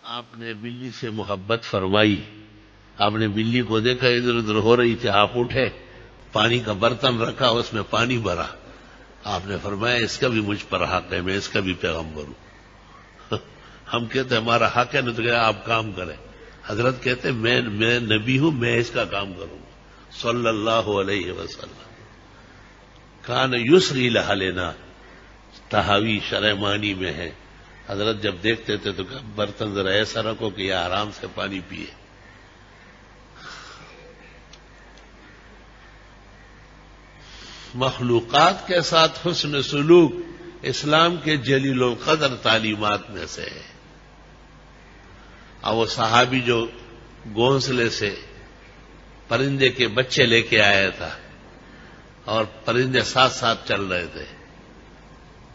آپ نے بلی سے محبت فرمائی. آپ نے بلی کو دیکھا ادھر ادھر ہو رہی تھی, آپ اٹھے, پانی کا برتن رکھا, اس میں پانی بھرا. آپ نے فرمایا اس کا بھی مجھ پر حق ہے, میں اس کا بھی پیغمبر ہوں. ہم کہتے ہیں ہمارا حق ہے, نہیں تو کہ آپ کام کریں. حضرت کہتے ہیں میں نبی ہوں, میں اس کا کام کروں گا صلی اللہ علیہ وسلم. کان یسری لنا تحاوی شرح معنی میں ہے. حضرت جب دیکھتے تھے تو برتن ذرا ایسا رکھو کہ یہ آرام سے پانی پیے. مخلوقات کے ساتھ حسن سلوک اسلام کے جلیل القدر تعلیمات میں سے ہے. اور وہ صحابی جو گھونسلے سے پرندے کے بچے لے کے آیا تھا اور پرندے ساتھ ساتھ چل رہے تھے,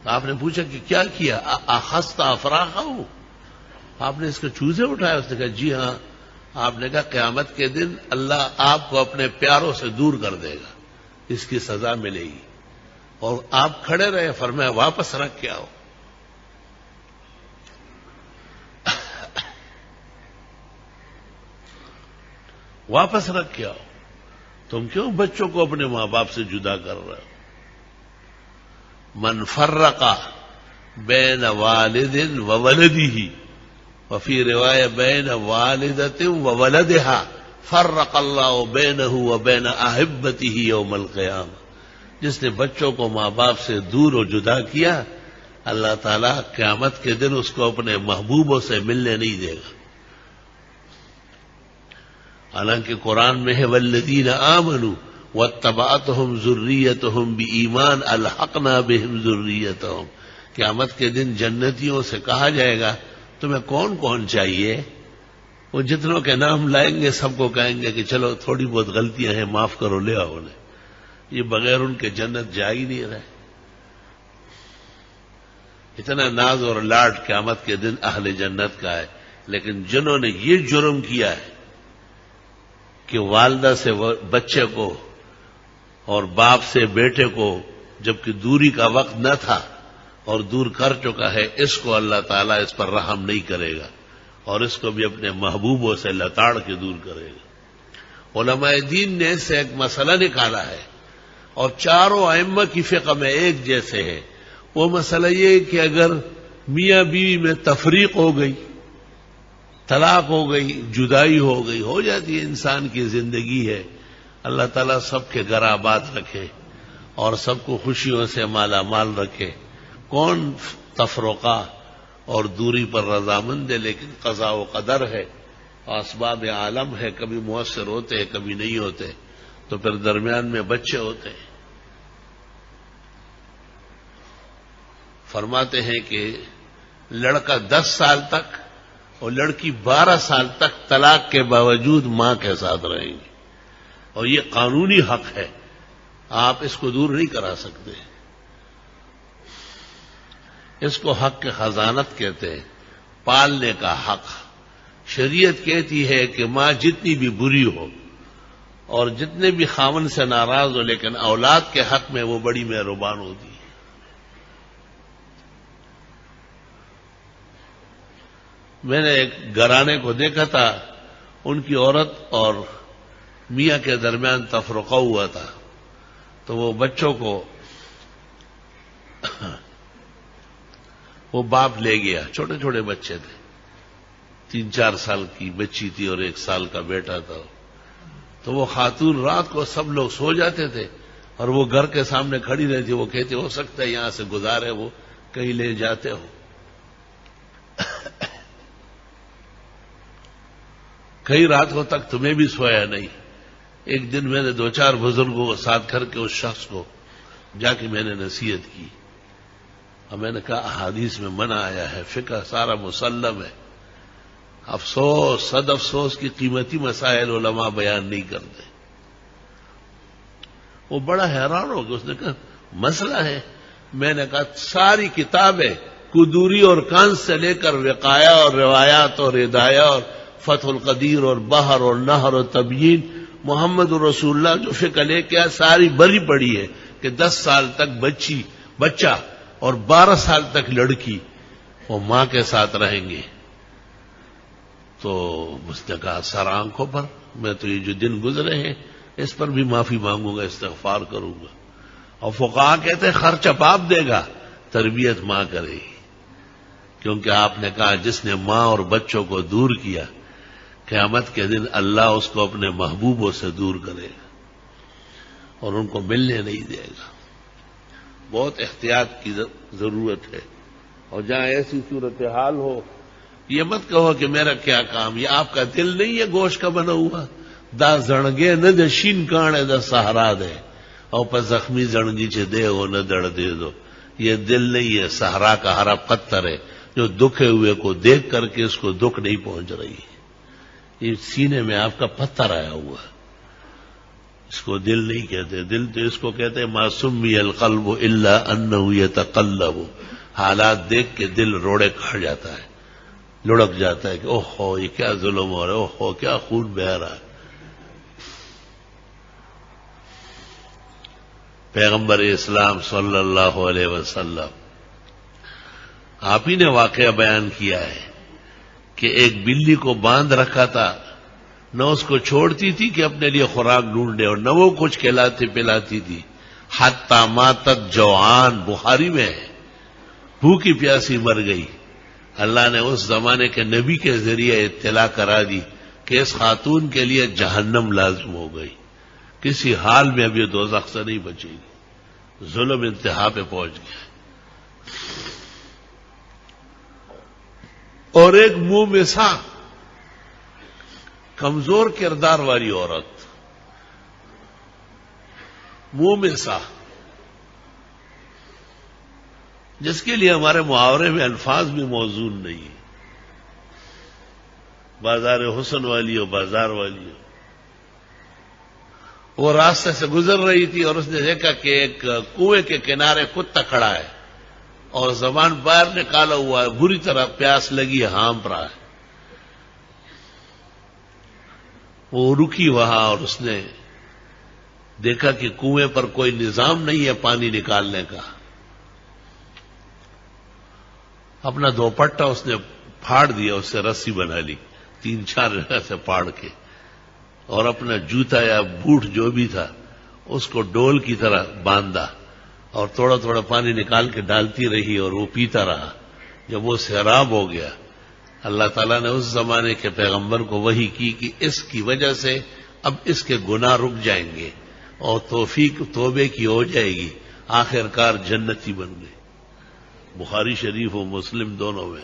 تو آپ نے پوچھا کہ کیا کیا؟ اخذت افراخہ, آپ نے اس کے چوزے اٹھائے؟ اس نے کہا جی ہاں. آپ نے کہا قیامت کے دن اللہ آپ کو اپنے پیاروں سے دور کر دے گا, اس کی سزا ملے گی. اور آپ کھڑے رہے, فرمایا واپس رکھ کے آؤ. واپس رکھ کے آؤ. تم کیوں بچوں کو اپنے ماں باپ سے جدا کر رہے ہو؟ من فرق بین والد و ولدہ وفی روایت بین والدۃ و ولدہا فرق اللہ بینہ و بین احبتہ یوم القیامہ. جس نے بچوں کو ماں باپ سے دور و جدا کیا, اللہ تعالیٰ قیامت کے دن اس کو اپنے محبوبوں سے ملنے نہیں دے گا. حالانکہ قرآن میں ہے والذین آمنوا واتبعتہم ذریتہم بایمان الحقنا بہم ذریتہم. قیامت کے دن جنتیوں سے کہا جائے گا تمہیں کون کون چاہیے؟ وہ جتنوں کے نام لائیں گے سب کو کہیں گے کہ چلو تھوڑی بہت غلطیاں ہیں معاف کرو, لے آؤ انہیں. یہ بغیر ان کے جنت جا ہی نہیں رہے. اتنا ناز اور لاڈ قیامت کے دن اہل جنت کا ہے. لیکن جنہوں نے یہ جرم کیا ہے کہ والدہ سے بچے کو اور باپ سے بیٹے کو جبکہ دوری کا وقت نہ تھا اور دور کر چکا ہے, اس کو اللہ تعالیٰ اس پر رحم نہیں کرے گا اور اس کو بھی اپنے محبوبوں سے لتاڑ کے دور کرے گا. علماء دین نے اس سے ایک مسئلہ نکالا ہے اور چاروں ائمہ کی فقہ میں ایک جیسے ہے. وہ مسئلہ یہ کہ اگر میاں بیوی میں تفریق ہو گئی, طلاق ہو گئی, جدائی ہو گئی, ہو جاتی ہے, انسان کی زندگی ہے. اللہ تعالیٰ سب کے گھر آباد رکھے اور سب کو خوشیوں سے مالا مال رکھے. کون تفرقہ اور دوری پر رضامند ہے, لیکن قضاء و قدر ہے, اسباب عالم ہے, کبھی مؤثر ہوتے ہیں کبھی نہیں ہوتے, تو پھر درمیان میں بچے ہوتے ہیں. فرماتے ہیں کہ لڑکا 10 سال تک اور لڑکی 12 سال تک طلاق کے باوجود ماں کے ساتھ رہیں گی, اور یہ قانونی حق ہے, آپ اس کو دور نہیں کرا سکتے. اس کو حق کے خزانت کہتے ہیں, پالنے کا حق. شریعت کہتی ہے کہ ماں جتنی بھی بری ہو اور جتنے بھی خاوند سے ناراض ہو, لیکن اولاد کے حق میں وہ بڑی مہربان ہوتی ہے. میں نے ایک گھرانے کو دیکھا تھا, ان کی عورت اور میاں کے درمیان تفرقہ ہوا تھا, تو وہ بچوں کو وہ باپ لے گیا. چھوٹے چھوٹے بچے تھے, 3-4 سال کی بچی تھی اور 1 سال کا بیٹا تھا. تو وہ خاتون رات کو سب لوگ سو جاتے تھے اور وہ گھر کے سامنے کھڑی رہتی. وہ کہتے ہو سکتا ہے یہاں سے گزارے, وہ کہیں لے جاتے ہو. کئی راتوں تک تمہیں بھی سویا نہیں. ایک دن میں نے 2-4 بزرگوں کو ساتھ کر کے اس شخص کو جا کے میں نے نصیحت کی, اور میں نے کہا احادیث میں منع آیا ہے, فقہ سارا مسلم ہے. افسوس, صد افسوس کی قیمتی مسائل علماء بیان نہیں کرتے. وہ بڑا حیران ہو گیا, اس نے کہا مسئلہ ہے. میں نے کہا ساری کتابیں قدوری اور کانز سے لے کر وقایا اور روایات اور ہدایہ اور فتح القدیر اور بحر اور نہر اور تبیین, محمد رسول اللہ جو فقہ لے کے ساری بری پڑی ہے کہ 10 سال تک بچہ اور 12 سال تک لڑکی وہ ماں کے ساتھ رہیں گے. تو اس نے کہا سر آنکھوں پر، میں تو یہ جو دن گزرے ہیں اس پر بھی معافی مانگوں گا، استغفار کروں گا. اور فقہا کہتے ہیں خرچ باپ دے گا، تربیت ماں کرے گی، کیونکہ آپ نے کہا جس نے ماں اور بچوں کو دور کیا قیامت کے دن اللہ اس کو اپنے محبوبوں سے دور کرے گا اور ان کو ملنے نہیں دے گا. بہت احتیاط کی ضرورت ہے. اور جہاں ایسی صورتحال ہو یہ مت کہو کہ میرا کیا کام، یہ آپ کا دل نہیں ہے گوشت کا بنا ہوا. دا زڑگے نہ دے شین کانے دا سہارا دے اور پر زخمی زڑگی چے دے ہو نہ دڑ دے دو. یہ دل نہیں ہے، صحرا کا ہرا پتھر ہے جو دکھے ہوئے کو دیکھ کر کے اس کو دکھ نہیں پہنچ رہی ہے. یہ سینے میں آپ کا پتھر آیا ہوا ہے، اس کو دل نہیں کہتے. دل تو اس کو کہتے ہیں ما سمی القلب الا انہ یتقلب. حالات دیکھ کے دل روڑے کھڑ جاتا ہے، لڑک جاتا ہے کہ اوہ ہو یہ کیا ظلم ہو رہا ہے، اوہ ہو کیا خون بہہ رہا ہے. پیغمبر اسلام صلی اللہ علیہ وسلم آپ ہی نے واقعہ بیان کیا ہے کہ ایک بلی کو باندھ رکھا تھا، نہ اس کو چھوڑتی تھی کہ اپنے لیے خوراک ڈھونڈے اور نہ وہ کچھ کھلاتی پلاتی تھی. حتی ماتت جوعان، بخاری میں ہے، بھوکی پیاسی مر گئی. اللہ نے اس زمانے کے نبی کے ذریعے اطلاع کرا دی کہ اس خاتون کے لیے جہنم لازم ہو گئی، کسی حال میں اب یہ دوزخ سے نہیں بچے گی. ظلم انتہا پہ پہنچ گیا. اور ایک منہ میں سا کمزور کردار والی عورت، منہ میں سا، جس کے لیے ہمارے محاورے میں الفاظ بھی موزون نہیں ہے. بازار حسن والی ہو، بازار والی ہو. وہ راستے سے گزر رہی تھی اور اس نے دیکھا کہ ایک کنویں کے کنارے کتا کھڑا ہے اور زبان باہر نکالا ہوا ہے، بری طرح پیاس لگی ہے، ہانپ رہا ہے. وہ رکی وہاں اور اس نے دیکھا کہ کنویں پر کوئی نظام نہیں ہے پانی نکالنے کا. اپنا دوپٹہ اس نے پھاڑ دیا، اس سے رسی بنا لی 3-4 جگہ سے پھاڑ کے، اور اپنا جوتا یا بوٹ جو بھی تھا اس کو ڈول کی طرح باندھا اور تھوڑا تھوڑا پانی نکال کے ڈالتی رہی اور وہ پیتا رہا. جب وہ سیراب ہو گیا، اللہ تعالیٰ نے اس زمانے کے پیغمبر کو وحی کی کہ اس کی وجہ سے اب اس کے گناہ رک جائیں گے اور توفیق توبے کی ہو جائے گی، آخر کار جنتی بن گئی. بخاری شریف و مسلم دونوں میں.